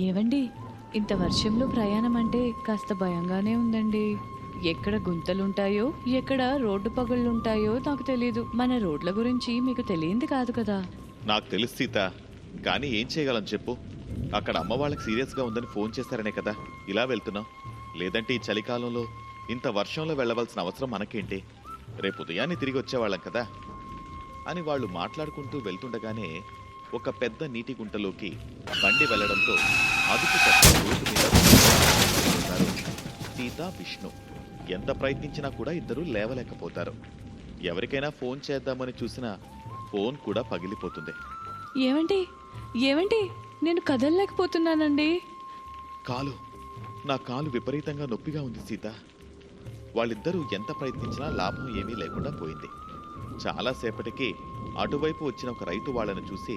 ఏవండి, ఇంత వర్షంలో ప్రయాణం అంటే కాస్త భయంగానే ఉందండి. ఎక్కడ గుంతలుంటాయో, ఎక్కడ రోడ్డు పగుళ్ళుంటాయో నాకు తెలీదు. మన రోడ్ల గురించి మీకు తెలియంది కాదు కదా. నాకు తెలుసు సీత, కానీ ఏం చేయగలం చెప్పు. అక్కడ అమ్మ వాళ్ళకి సీరియస్గా ఉందని ఫోన్ చేశారనే కదా ఇలా వెళ్తున్నాం. లేదంటే ఈ చలికాలంలో ఇంత వర్షంలో వెళ్ళవలసిన అవసరం మనకేంటి? రేపు ఉదయాన్నే తిరిగి వచ్చేవాళ్ళం కదా అని వాళ్ళు మాట్లాడుకుంటూ వెళ్తుండగానే ఒక పెద్ద నీటి గుంటలోకి బండి వెళ్లడంతో అదుపు తప్పి రోడ్డు మీద పడిపోతారు. సీత, విష్ణు ఎంత ప్రయత్నించినా కూడా ఇద్దరూ లేవలేకపోతారు. ఎవరికైనా ఫోన్ చేద్దామని చూసినా ఫోన్ కూడా పగిలిపోతుంది. ఏవండి, ఏవండి, నేను కదలలేకపోతున్నానండి. నా కాలు విపరీతంగా నొప్పిగా ఉంది సీత. వాళ్ళిద్దరూ ఎంత ప్రయత్నించినా లాభం ఏమీ లేకుండా పోయింది. చాలాసేపటికి అటువైపు వచ్చిన ఒక రైతు వాళ్ళని చూసి,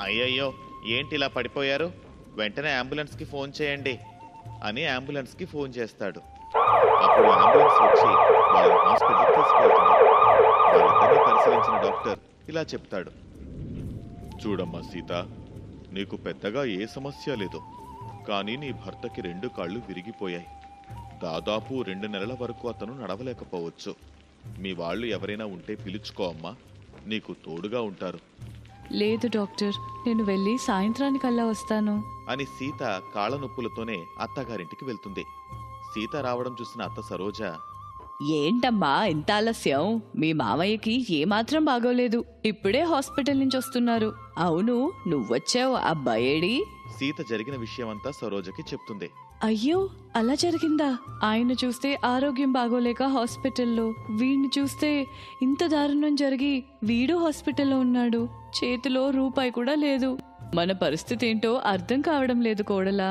అయ్యయ్యో ఏంటి ఇలా పడిపోయారు, వెంటనే అంబులెన్స్కి ఫోన్ చేయండి అని అంబులెన్స్కి ఫోన్ చేస్తాడు. అప్పుడు అంబులెన్స్ వచ్చి వాళ్ళని హాస్పిటల్కి తీసుకెళ్తుంది. వాళ్ళిద్దరిని పరిశీలించిన డాక్టర్ ఇలా చెప్తాడు, చూడమ్మా సీత, నీకు పెద్దగా ఏ సమస్య లేదు, కానీ నీ భర్తకి 2 కాళ్ళు విరిగిపోయాయి. దాదాపు 2 నెలల వరకు అతను నడవలేకపోవచ్చు. మీ వాళ్ళు ఎవరైనా ఉంటే పిలుచుకో అమ్మా, నీకు తోడుగా ఉంటారు. లేదు డాక్టర్, నేను వెళ్ళి సాయంత్రానికల్లా వస్తాను అని సీత కాళ్ళ నొప్పులతోనే అత్తగారింటికి వెళ్తుంది. సీత రావడం చూసిన అత్త సరోజ, ఏంటమ్మా ఇంత ఆలస్యం? మీ మామయ్యకి ఏమాత్రం బాగోలేదు, ఇప్పుడే హాస్పిటల్ నుంచి వస్తున్నారు. అవును, నువ్వొచ్చావు, అబ్బాయేడి? సీత జరిగిన విషయమంతా సరోజకి చెప్తుంది. అయ్యో, అలా జరిగిందా? ఆయన చూస్తే ఆరోగ్యం బాగోలేక హాస్పిటల్లో, వీడిని చూస్తే ఇంత దారుణం జరిగి వీడు హాస్పిటల్లో ఉన్నాడు. చేతిలో రూపాయి కూడా లేదు. మన పరిస్థితి ఏంటో అర్థం కావడం లేదు కోడలా.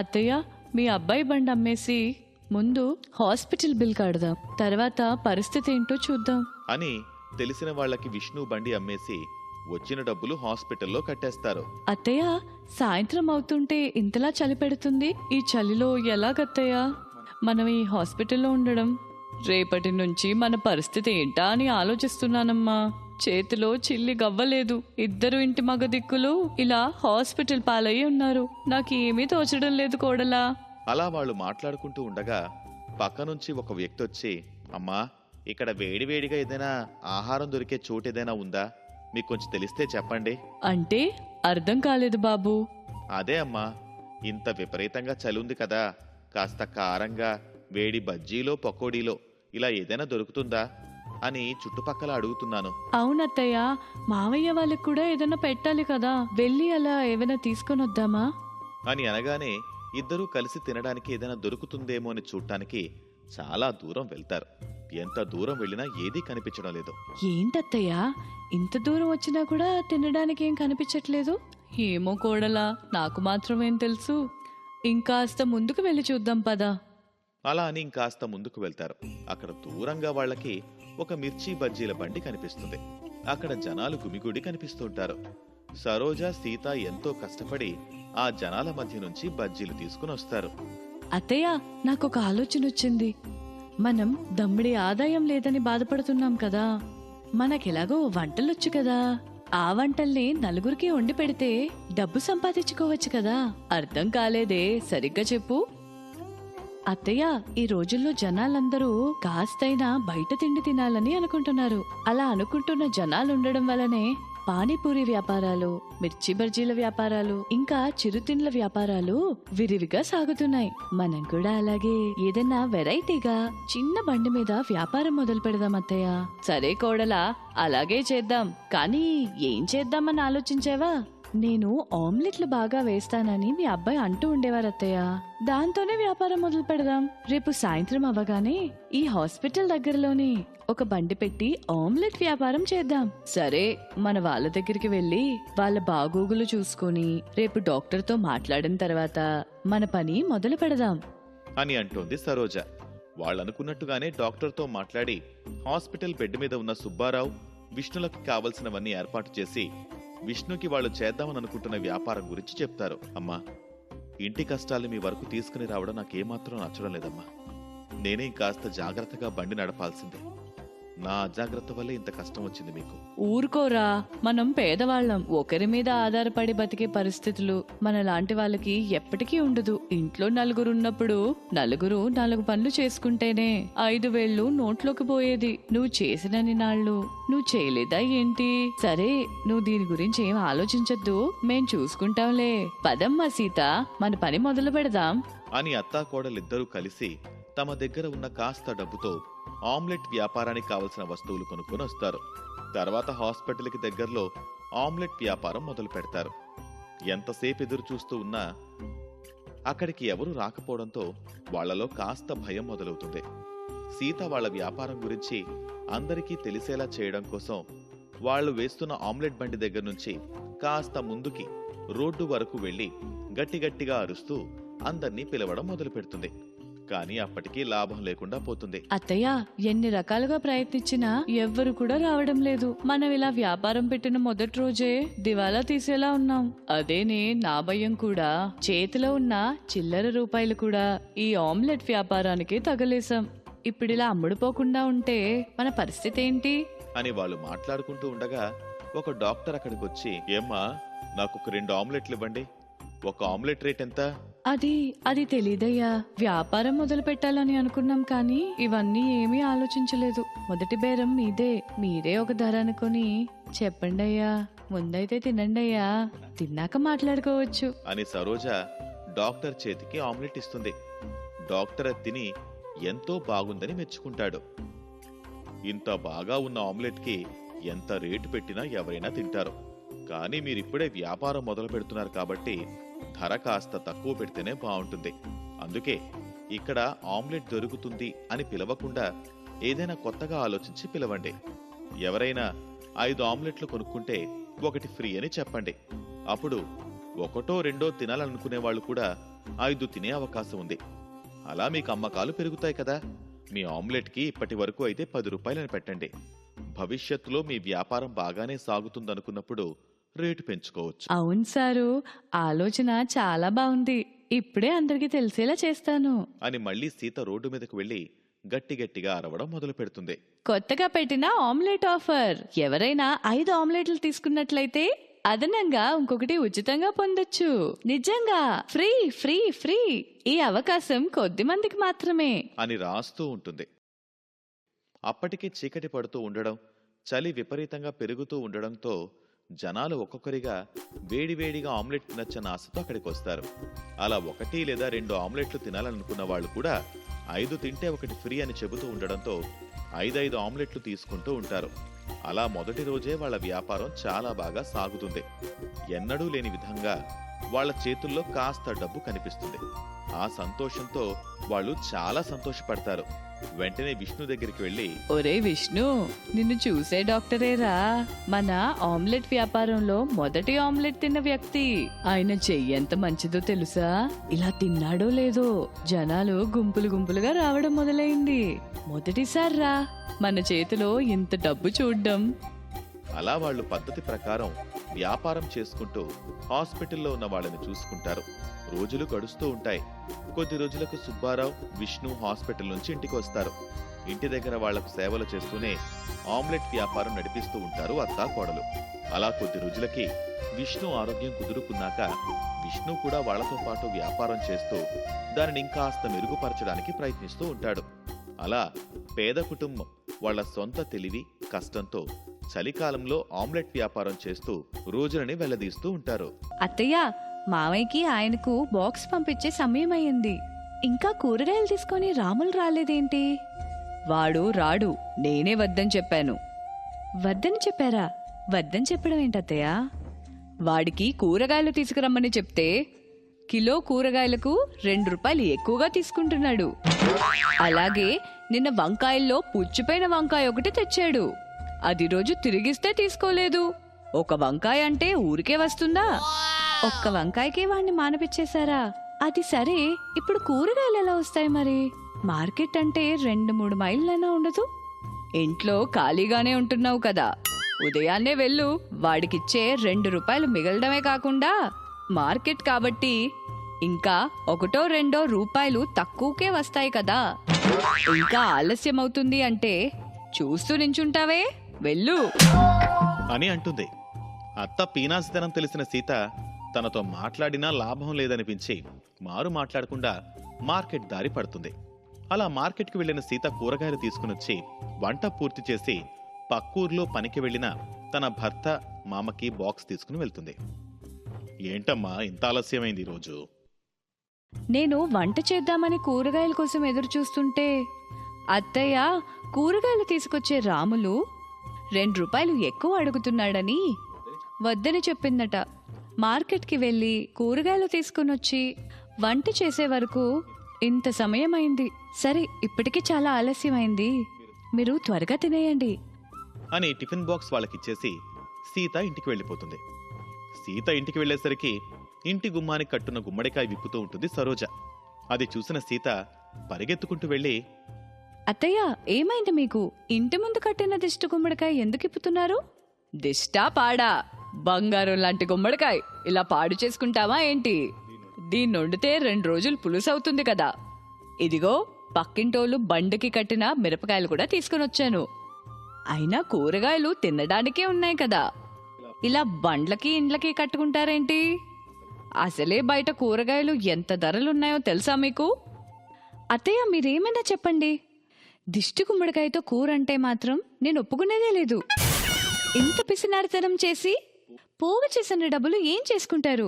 అత్తయ్య, మీ అబ్బాయి బండి అమ్మేసి ముందు హాస్పిటల్ బిల్ కడదాం, తర్వాత పరిస్థితి ఏంటో చూద్దాం అని తెలిసిన వాళ్ళకి విష్ణు బండి అమ్మేసి వచ్చిన డబ్బులు హాస్పిటల్లో కట్టేస్తారు. అత్తయ్య, సాయంత్రం అవుతుంటే ఇంతలా చలి పెడుతుంది. ఈ చలిలో ఎలాగత్తయ్య మనం ఈ హాస్పిటల్లో ఉండడం? రేపటి నుంచి మన పరిస్థితి ఏంటా అని ఆలోచిస్తున్నానమ్మా. చేతిలో చిల్లి గవ్వలేదు. ఇద్దరు ఇంటి మగ దిక్కులు ఇలా హాస్పిటల్ పాలయ్యి ఉన్నారు. నాకు ఏమీ తోచడం లేదు కోడలా. అలా వాళ్ళు మాట్లాడుకుంటూ ఉండగా పక్క నుంచి ఒక వ్యక్తి వచ్చి, అమ్మా, ఇక్కడ వేడివేడిగా ఏదైనా ఆహారం దొరికే చోటు ఏదైనా ఉందా? మీకు కొంచెం తెలిస్తే చెప్పండి. అంటే అర్థం కాలేదు బాబు. అదే అమ్మా, ఇంత విపరీతంగా చలి ఉంది కదా, కాస్త కారంగా వేడి బజ్జీలో పకోడీలో ఇలా ఏదైనా దొరుకుతుందా అని చుట్టుపక్కల అడుగుతున్నాను. అవునత్తయ్య, మావయ్య వాళ్ళకి కూడా ఏదైనా పెట్టాలి కదా, వెళ్ళి అలా ఏమైనా తీసుకొని వద్దామా అని అనగానే ఇద్దరూ కలిసి తినడానికి ఏదైనా దొరుకుతుందేమో అని చూడటానికి చాలా దూరం వెళ్తారు. ఎంత దూరం వెళ్ళినా ఏదీ కనిపించడం లేదు. ఏంటత్తయ్య, ఇంత దూరం వచ్చినా కూడా తినడానికి ఏం కనిపించట్లేదు? ఏమో కోడలా, నాకు మాత్రమేం తెలుసు. ఇంకాస్త ముందుకు వెళ్ళి చూద్దాం పదా. అలా అని ఇంకాస్త ముందుకు వెళ్తారు. అక్కడ దూరంగా వాళ్ళకి ఒక మిర్చి బజ్జీల బండి కనిపిస్తుంది. అక్కడ జనాలు గుమిగూడి కనిపిస్తుంటారు. సరోజ, సీత ఎంతో కష్టపడి ఆ జనాల మధ్య నుంచి బజ్జీలు తీసుకుని వస్తారు. అత్తయ్య, నాకొక ఆలోచన వచ్చింది. మనం దమ్ముడి ఆదాయం లేదని బాధపడుతున్నాం కదా, మనకెలాగో వంటలొచ్చు కదా, ఆ వంటల్ని నలుగురికి వండి పెడితే డబ్బు సంపాదించుకోవచ్చు కదా. అర్థం కాలేదే, సరిగ్గా చెప్పు. అత్తయ్య, ఈ రోజుల్లో జనాలందరూ కాస్తైనా బయట తిండి తినాలని అనుకుంటున్నారు. అలా అనుకుంటున్న జనాలుండడం వల్లనే పానీపూరి వ్యాపారాలు, మిర్చి బజ్జీల వ్యాపారాలు, ఇంకా చిరుతిండ్ల వ్యాపారాలు విరివిగా సాగుతున్నాయి. మనం కూడా అలాగే ఏదైనా వెరైటీగా చిన్న బండి మీద వ్యాపారం మొదలు పెడదాం అత్తయ్య. సరే కోడలా, అలాగే చేద్దాం. కానీ ఏం చేద్దామని ఆలోచించావా? నేను ఆమ్లెట్లు బాగా వేస్తానని మీ అబ్బాయి అంటూ ఉండేవారు అత్తయ్య. దాంతోనే వ్యాపారం మొదలు పెడదాం. రేపు సాయంత్రం అవ్వగానే ఈ హాస్పిటల్ దగ్గరలోని ఒక బండి పెట్టి ఆమ్లెట్ వ్యాపారం చేద్దాం. సరే, మన వాళ్ళ దగ్గరికి వెళ్ళి వాళ్ళ బాగోగులు చూసుకొని రేపు డాక్టర్తో మాట్లాడిన తర్వాత మన పని మొదలు పెడదాం అని అంటోంది సరోజ. వాళ్ళనుకున్నట్టుగానే డాక్టర్తో మాట్లాడి హాస్పిటల్ బెడ్ మీద ఉన్న సుబ్బారావు, విష్ణులకు కావలసినవన్నీ ఏర్పాటు చేసి విష్ణుకి వాళ్ళు చేద్దామని అనుకుంటున్న వ్యాపారం గురించి చెప్తారు. అమ్మా, ఇంటి కష్టాలు మీ వరకు తీసుకుని రావడం నాకేమాత్రం నచ్చడం లేదమ్మా. నేనే కాస్త జాగ్రత్తగా బండి నడపాల్సిందే. నా అజాగ్రత్త వల్లే ఇంత కష్టం వచ్చింది మీకు. ఊరుకోరా, మనం పేదవాళ్ళం. ఒకరి మీద ఆధారపడి బతికే పరిస్థితులు మనలాంటి వాళ్ళకి ఎప్పటికీ ఉండదు. ఇంట్లో నలుగురు ఉన్నప్పుడు నలుగురు 4 పనులు చేసుకుంటేనే 5 వేళ్ళు నోట్లోకి పోయేది. నువ్వు చేసినన్ని నాళ్ళు నువ్వు చేయలేదా ఏంటి? సరే, నువ్వు దీని గురించి ఏం ఆలోచించొద్దు, మేం చూసుకుంటాంలే. పదమ్మా సీత, మన పని మొదలు పెడదాం అని అత్తాకోడలిద్దరూ కలిసి తమ దగ్గర ఉన్న కాస్త డబ్బుతో ఆమ్లెట్ వ్యాపారానికి కావలసిన వస్తువులు కొనుక్కొని వస్తారు. తర్వాత హాస్పిటల్కి దగ్గరలో ఆమ్లెట్ వ్యాపారం మొదలు పెడతారు. ఎంతసేపు ఎదురు చూస్తూ ఉన్నా అక్కడికి ఎవరూ రాకపోవడంతో వాళ్లలో కాస్త భయం మొదలవుతుంది. సీత వాళ్ళ వ్యాపారం గురించి అందరికీ తెలిసేలా చేయడం కోసం వాళ్ళు వేస్తున్న ఆమ్లెట్ బండి దగ్గర నుంచి కాస్త ముందుకి రోడ్డు వరకు వెళ్లి గట్టిగట్టిగా అరుస్తూ అందర్నీ పిలవడం మొదలు పెడుతుంది. కానీ అప్పటికీ లాభం లేకుండా పోతుంది. అత్తయ్య, ఎన్ని రకాలుగా ప్రయత్నించినా ఎవ్వరు కూడా రావడం లేదు. మనం ఇలా వ్యాపారం పెట్టిన మొదటి రోజే దివాలా తీసేలా ఉన్నాం. అదేనే నా భయం కూడా. చేతిలో ఉన్న చిల్లర రూపాయలు కూడా ఈ ఆమ్లెట్ వ్యాపారానికి తగలేసాం. ఇప్పుడిలా అమ్ముడుపోకుండా ఉంటే మన పరిస్థితి ఏంటి అని వాళ్ళు మాట్లాడుకుంటూ ఉండగా ఒక డాక్టర్ అక్కడికి వచ్చి, ఏమ్మా, నాకు ఒక 2 ఆమ్లెట్లు ఇవ్వండి. ఒక ఆమ్లెట్ రేట్ ఎంత? అది తెలీదయ్యా. వ్యాపారం మొదలు పెట్టాలని అనుకున్నాం, కానీ ఇవన్నీ ఏమీ ఆలోచించలేదు. మొదటి బేరం మీరే ఒక ధర అనుకుని చెప్పండి అయ్యా. ముందైతే తినండి అయ్యా, తిన్నాక మాట్లాడుకోవచ్చు అని సరోజ డాక్టర్ చేతికి ఆమ్లెట్ ఇస్తుంది. డాక్టర్ అది తిని ఎంతో బాగుందని మెచ్చుకుంటాడు. ఇంత బాగా ఉన్న ఆమ్లెట్ కి ఎంత రేటు పెట్టినా ఎవరైనా తింటారు. కానీ మీరిప్పుడే వ్యాపారం మొదలు పెడుతున్నారు కాబట్టి ధర కాస్త తక్కువ పెడితేనే బాగుంటుంది. అందుకే ఇక్కడ ఆమ్లెట్ దొరుకుతుంది అని పిలవకుండా ఏదైనా కొత్తగా ఆలోచించి పిలవండి. ఎవరైనా 5 ఆమ్లెట్లు కొనుక్కుంటే 1 ఫ్రీ అని చెప్పండి. అప్పుడు 1, 2 తినాలనుకునే వాళ్ళు కూడా 5 తినే అవకాశం ఉంది. అలా మీకు అమ్మకాలు పెరుగుతాయి కదా. మీ ఆమ్లెట్కి ఇప్పటి వరకు అయితే 10 రూపాయలని పెట్టండి. భవిష్యత్తులో మీ వ్యాపారం బాగానే సాగుతుందనుకున్నప్పుడు రేటు పెంచుకోవచ్చు. అవును సారు, ఆలోచన చాలా బాగుంది. ఇప్పుడే అందరికి తెలిసేలా చేస్తాను అని మళ్ళీ సీత రోడ్డు మీదకు వెళ్లి గట్టిగట్టిగా అరవడం మొదలు పెడుతుంది. కొత్తగా పెట్టిన ఆమ్లెట్ ఆఫర్. ఎవరైనా 5 ఆమ్లెట్లు తీసుకున్నట్లయితే అదనంగా ఇంకొకటి ఉచితంగా పొందొచ్చు. నిజంగా ఫ్రీ ఫ్రీ ఫ్రీ. ఈ అవకాశం కొద్ది మందికి మాత్రమే అని రాస్తూ ఉంటుంది. అప్పటికే చీకటి పడుతూ ఉండడం, చలి విపరీతంగా పెరుగుతూ ఉండడంతో జనాలు ఒక్కొక్కరిగా వేడివేడిగా ఆమ్లెట్ తినచ్చన్న ఆశతో అక్కడికి వస్తారు. అలా 1 లేదా 2 ఆమ్లెట్లు తినాలనుకున్న వాళ్ళు కూడా 5 తింటే 1 ఫ్రీ అని చెబుతూ ఉండడంతో 5 ఆమ్లెట్లు తీసుకుంటూ ఉంటారు. అలా మొదటి రోజే వాళ్ళ వ్యాపారం చాలా బాగా సాగుతుంది. ఎన్నడూ లేని విధంగా వాళ్ళ చేతుల్లో కాస్త డబ్బు కనిపిస్తుంది. ఆ సంతోషంతో వాళ్ళు చాలా సంతోషపడతారు. వెంటనే విష్ణు దగ్గరికి వెళ్లి, ఒరే విష్ణు, నిన్ను చూసే డాక్టరేరా, మన ఆమ్లెట్ వ్యాపారంలో మొదటి ఆమ్లెట్ తిన్న వ్యక్తి. ఆయన చెయ్యి ఎంత మంచిదో తెలుసా? ఇలా తిన్నాడో లేదో జనాలు గుంపులు గుంపులుగా రావడం మొదలైంది. మొదటిసారా మన చేతిలో ఇంత డబ్బు చూడ్డం. అలా వాళ్ళు పద్ధతి ప్రకారం వ్యాపారం చేసుకుంటూ హాస్పిటల్లో ఉన్న వాళ్ళని చూసుకుంటారు. రోజులు గడుస్తూ ఉంటాయి. కొద్ది రోజులకు సుబ్బారావు, విష్ణు హాస్పిటల్ నుంచి ఇంటికి వస్తారు. ఇంటి దగ్గర వాళ్లకు సేవలు చేస్తూనే ఆమ్లెట్ వ్యాపారం నడిపిస్తూ ఉంటారు అత్తా కోడలు. అలా కొద్ది రోజులకి విష్ణు ఆరోగ్యం కుదురుకున్నాక విష్ణు కూడా వాళ్లతో పాటు వ్యాపారం చేస్తూ దానిని ఇంకాస్త మెరుగుపరచడానికి ప్రయత్నిస్తూ ఉంటాడు. అలా పేద కుటుంబం వాళ్ల సొంత తెలివి, కష్టంతో చలికాలంలో ఆమ్లెట్ వ్యాపారం చేస్తూ రోజులని వెళ్లదీస్తూ ఉంటారు. అత్తయ్య, మావయ్యకి ఆయనకు బాక్స్ పంపించే సమయం అయ్యింది. ఇంకా కూరగాయలు తీసుకొని రాములు రాలేదేంటి? వాడు రాడు, నేనే వద్దని చెప్పాను. వద్దని చెప్పారా? వద్దని చెప్పడం ఏంటత్తయ్య? వాడికి కూరగాయలు తీసుకురమ్మని చెప్తే కిలో కూరగాయలకు 2 రూపాయలు ఎక్కువగా తీసుకుంటున్నాడు. అలాగే నిన్న వంకాయల్లో పుచ్చిపోయిన వంకాయ ఒకటి తెచ్చాడు. అది రోజు తిరిగిస్తే తీసుకోలేదు. ఒక వంకాయ అంటే ఊరికే వస్తుందా? ఒక్క వంకాయకి వాణ్ణి మానపిచ్చేశారా? అది సరే, ఇప్పుడు కూరగాయలు ఎలా వస్తాయి మరి? మార్కెట్ అంటే 2-3 మైళ్ళైనా ఉండదు. ఇంట్లో ఖాళీగానే ఉంటున్నావు కదా, ఉదయాన్నే వెళ్ళు. వాడికిచ్చే 2 రూపాయలు మిగలడమే కాకుండా మార్కెట్ కాబట్టి ఇంకా 1-2 రూపాయలు తక్కువకే వస్తాయి కదా. ఇంకా ఆలస్యం అవుతుంది అంటే చూస్తూ నించుంటావే, వెళ్ళు అని అంటుంది. అత్త పీనాసితనం తెలిసిన సీత తనతో మాట్లాడినా లాభం లేదనిపించి మారు మాట్లాడకుండా మార్కెట్ దారి పడుతుంది. అలా మార్కెట్కి వెళ్లిన సీత కూరగాయలు తీసుకునొచ్చి వంట పూర్తి చేసి పక్కూర్లో పనికి వెళ్లిన తన భర్త మామకి బాక్స్ తీసుకుని వెళ్తుంది. ఏంటమ్మా ఇంత ఆలస్యమైంది ఈరోజు? నేను వంట చేద్దామని కూరగాయల కోసం ఎదురు చూస్తుంటే అత్తయ్య కూరగాయలు తీసుకొచ్చే రాములు 2 రూపాయలు ఎక్కువ అడుగుతున్నాడని వద్దని చెప్పిందట. మార్కెట్కి వెళ్ళి కూరగాయలు తీసుకునొచ్చి వంట చేసే వరకు ఇంత సమయం అయింది. సరే, ఇప్పటికీ చాలా ఆలస్యమైంది, మీరు త్వరగా తినేయండి అని టిఫిన్ బాక్స్ వాళ్ళకిచ్చేసి సీత ఇంటికి వెళ్ళిపోతుంది. సీత ఇంటికి వెళ్లేసరికి ఇంటి గుమ్మానికి కట్టున్న గుమ్మడికాయ విప్పుతూ ఉంటుంది సరోజ. అది చూసిన సీత పరిగెత్తుకుంటూ వెళ్ళి, అత్తయ్య ఏమైంది మీకు? ఇంటి ముందు కట్టిన దిష్టి గుమ్మడికాయ ఎందుకు ఇప్పుతున్నారు? దిష్టా పాడా? బంగారం లాంటి గుమ్మడికాయ ఇలా పాడు చేసుకుంటావా ఏంటి? దీన్ని వండితే 2 రోజులు పులుసవుతుంది కదా. ఇదిగో పక్కింటోళ్ళు బండికి కట్టిన మిరపకాయలు కూడా తీసుకుని వచ్చాను. అయినా కూరగాయలు తినడానికే ఉన్నాయి కదా, ఇలా బండ్లకి ఇండ్లకి కట్టుకుంటారేంటి? అసలే బయట కూరగాయలు ఎంత ధరలున్నాయో తెలుసా మీకు? అత్తయ్య మీరేమైనా చెప్పండి, దిష్టి గుమ్మడికాయతో కూర అంటే మాత్రం నేను ఒప్పుకునేదే లేదు. ఇంత పిసినారితనం చేసి పోగు చేసిన డబ్బులు ఏం చేసుకుంటారు?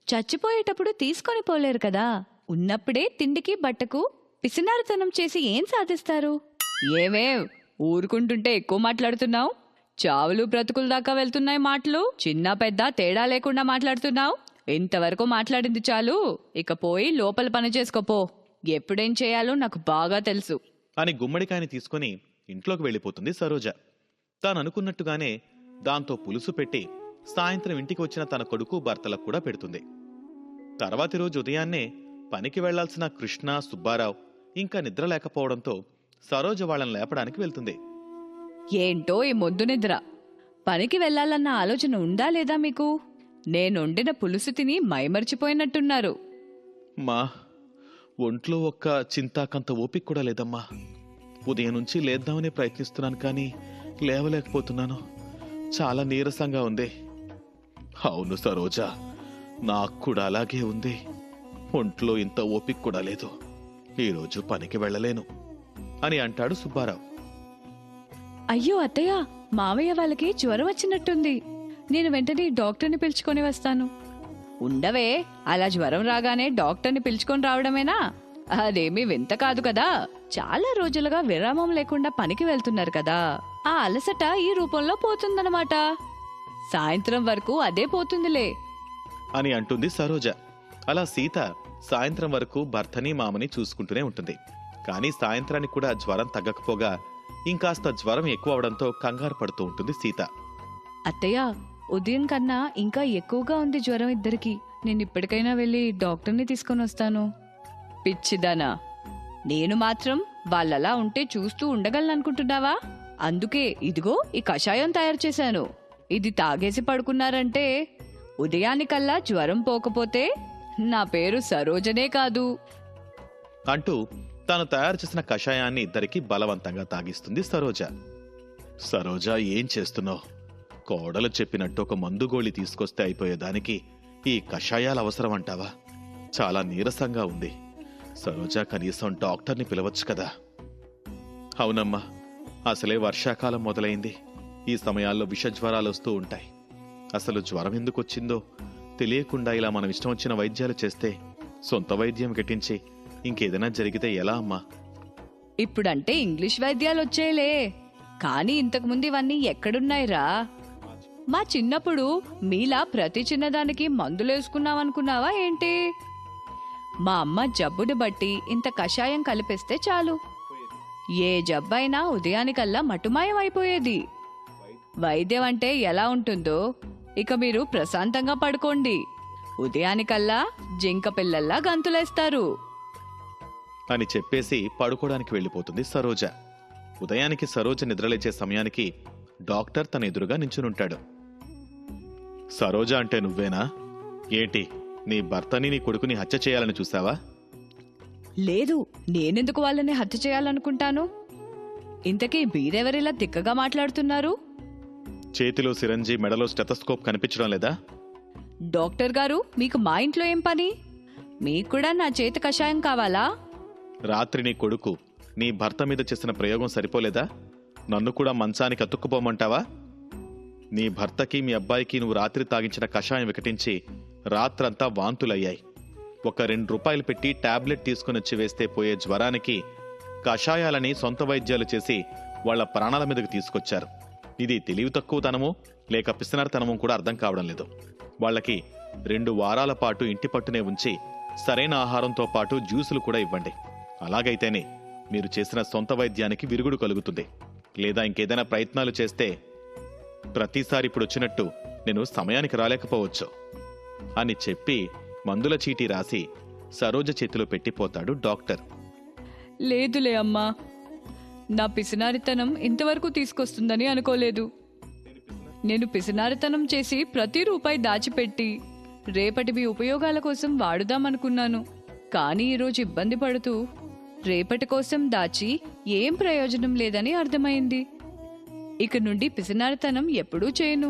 చచ్చిపోయేటప్పుడు తీసుకొని పోలేరు కదా. ఉన్నప్పుడే తిండికి బట్టకు పిసినారితనం చేసి ఏం సాధిస్తారు? ఏమే ఊరుకుంటుంటే ఎక్కువ మాట్లాడుతున్నావు. చావులు బ్రతుకుల దాకా వెళ్తున్నాయి మాటలు. చిన్న పెద్ద తేడా లేకుండా మాట్లాడుతున్నావు. ఇంతవరకు మాట్లాడింది చాలు, ఇక పోయి లోపల పని చేసుకోపో. ఎప్పుడేం చేయాలో నాకు బాగా తెలుసు అని గుమ్మడికాయని తీసుకుని ఇంట్లోకి వెళ్ళిపోతుంది సరోజ. తాననుకున్నట్టుగానే దాంతో పులుసు పెట్టి సాయంత్రం ఇంటికి వచ్చిన తన కొడుకు భర్తలకు కూడా పెడుతుంది. తర్వాతి రోజు ఉదయాన్నే పనికి వెళ్లాల్సిన కృష్ణ, సుబ్బారావు ఇంకా నిద్ర లేకపోవడంతో సరోజ వాళ్ళని లేపడానికి వెళ్తుంది. ఏంటో ఈ మొద్దు నిద్ర! పనికి వెళ్లాలన్న ఆలోచన ఉందా లేదా మీకు? నేనొండిన పులుసు తిని మైమర్చిపోయినట్టున్నారు. మా ఒంట్లో ఒక్క చింతాకంత ఓపిక కూడా లేదమ్మా. ఉదయం నుంచి లేద్దామని ప్రయత్నిస్తున్నాను కానీ లేవలేకపోతున్నాను. చాలా నీరసంగా ఉంది. అవును సరోజ, నాకు కూడా అలాగే ఉంది. ఒంట్లో ఇంత ఓపిక కూడా లేదు. ఈరోజు పనికి వెళ్ళలేను అని అంటాడు సుబ్బారావు. అయ్యో అత్తయ్య, మావయ్య వాళ్ళకి జ్వరం వచ్చినట్టుంది. నేను వెంటనే డాక్టర్ని పిలుచుకొని వస్తాను. ఉండవే, అలా జ్వరం రాగానే డాక్టర్ని పిలుచుకొని రావడమేనా? అదేమీ వింత కాదు కదా. చాలా రోజులుగా విరామం లేకుండా పనికి వెళ్తున్నారు కదా, ఆ అలసట ఈ రూపంలో పోతుందన్నమాట. సాయంత్రం వరకు అదే పోతుందిలే అని అంటుంది సరోజ. అలా సీత సాయంత్రం వరకు భర్తని మామని చూసుకుంటూనే ఉంటుంది. కానీ సాయంత్రానికి కూడా జ్వరం తగ్గకపోగా ఇంకాస్త జ్వరం ఎక్కువ అవడంతో కంగారు పడుతూ ఉంటుంది సీత. అత్తయ్య, ఉదయం కన్నా ఇంకా ఎక్కువగా ఉంది జ్వరం ఇద్దరికి. నేను ఇప్పటికైనా వెళ్ళి డాక్టర్ని తీసుకొని వస్తాను. పిచ్చిదానా, నేను మాత్రం వాళ్ళలా ఉంటే చూస్తూ ఉండగలననుకుంటున్నావా? అందుకే ఇదిగో ఈ కషాయం తయారు చేశాను. ఇది తాగేసి పడుకున్నారంటే ఉదయానికల్లా జ్వరం పోకపోతే నా పేరు సరోజనే కాదు అంటూ తాను తయారు చేసిన కషాయాన్ని ఇద్దరికి బలవంతంగా తాగిస్తుంది సరోజ. సరోజ, ఏం చేస్తున్నావు? కోడలు చెప్పినట్టు ఒక మందుగోళి తీసుకొస్తే అయిపోయేదానికి ఈ కషాయాలు అవసరం అంటావా? చాలా నీరసంగా ఉంది. సరోజ, కనీసం డాక్టర్ని పిలవచ్చు కదా. అవునమ్మా, అసలే వర్షాకాలం మొదలైంది. ఈ సమయాల్లో విషజ్వరాలు వస్తూ ఉంటాయి. అసలు జ్వరం ఎందుకు వచ్చిందో తెలియకుండా ఇలా మనం ఇష్టం వచ్చిన వైద్యాలు చేస్తే సొంత వైద్యం గిట్టించి ఇంకేదైనా జరిగితే ఎలా అమ్మా? ఇప్పుడంటే ఇంగ్లీష్ వైద్యాలు వచ్చేలే, కానీ ఇంతకుముందు ఇవన్నీ ఎక్కడున్నాయిరా? మా చిన్నప్పుడు మీలా ప్రతి చిన్నదానికి మందులేసుకున్నామనుకున్నావా ఏంటి? మా అమ్మ జబ్బుని బట్టి ఇంత కషాయం కలిపిస్తే చాలు, ఏ జబ్బైనా ఉదయానికల్లా మటుమాయం అయిపోయేది. వైద్యం అంటే ఎలా ఉంటుందో ఇక మీరు ప్రశాంతంగా పడుకోండి. ఉదయానికల్లా జింక పిల్లల్లా గంతులేస్తారు అని చెప్పేసి పడుకోవడానికి వెళ్ళిపోతుంది సరోజ. ఉదయానికి సరోజ నిద్రలేచే సమయానికి డాక్టర్ తన ఎదురుగా నించునుంటాడు. సరోజ అంటే నువ్వేనా? ఏంటి, నీ భర్తని నీ కొడుకుని హత్య చేయాలని చూసావా? లేదు, నేనెందుకు వాళ్ళని హత్య చేయాలనుకుంటాను? ఇంతకీ మీరెవరిలా తిక్కగా మాట్లాడుతున్నారు? చేతిలో సిరంజి, మెడలో స్టెథోస్కోప్ కనిపించడం లేదా? డాక్టర్ గారు, మీకు మా ఇంట్లో ఏం పని? మీకు కూడా నా చేతి కషాయం కావాలా? రాత్రి నీ కొడుకు నీ భర్త మీద చేసిన ప్రయోగం సరిపోలేదా? నన్ను కూడా మంచానికి అతుక్కుపోమంటావా? నీ భర్తకి మీ అబ్బాయికి నువ్వు రాత్రి తాగించిన కషాయం వికటించి రాత్రంతా వాంతులయ్యాయి. ఒక 2 రూపాయలు పెట్టి టాబ్లెట్ తీసుకుని వచ్చి వేస్తే పోయే జ్వరానికి కషాయాలని సొంత వైద్యాలు చేసి వాళ్ల ప్రాణాల మీదకి తీసుకొచ్చారు. ఇది తెలివి తక్కువతనమో లేక పిసినారితనమో కూడా అర్థం కావడం లేదు. వాళ్ళకి 2 వారాల పాటు ఇంటి పట్టునే ఉంచి సరైన ఆహారంతో పాటు జ్యూసులు కూడా ఇవ్వండి. అలాగైతేనే మీరు చేసిన సొంత వైద్యానికి విరుగుడు కలుగుతుంది. లేదా ఇంకేదైనా ప్రయత్నాలు చేస్తే ప్రతిసారి ఇప్పుడు వచ్చినట్టు నేను సమయానికి రాలేకపోవచ్చు అని చెప్పి మందుల చీటీ రాసి సరోజ చేతిలో పెట్టిపోతాడు డాక్టర్. లేదులే అమ్మా, నా పిసినారితనం ఇంతవరకు తీసుకొస్తుందని అనుకోలేదు. నేను పిసినారితనం చేసి ప్రతి రూపాయి దాచిపెట్టి రేపటి మీ ఉపయోగాల కోసం వాడుదామనుకున్నాను. కానీ ఈరోజు ఇబ్బంది పడుతూ రేపటి కోసం దాచి ఏం ప్రయోజనం లేదని అర్థమైంది. ఇక నుండి పిసినారితనం ఎప్పుడూ చేయను.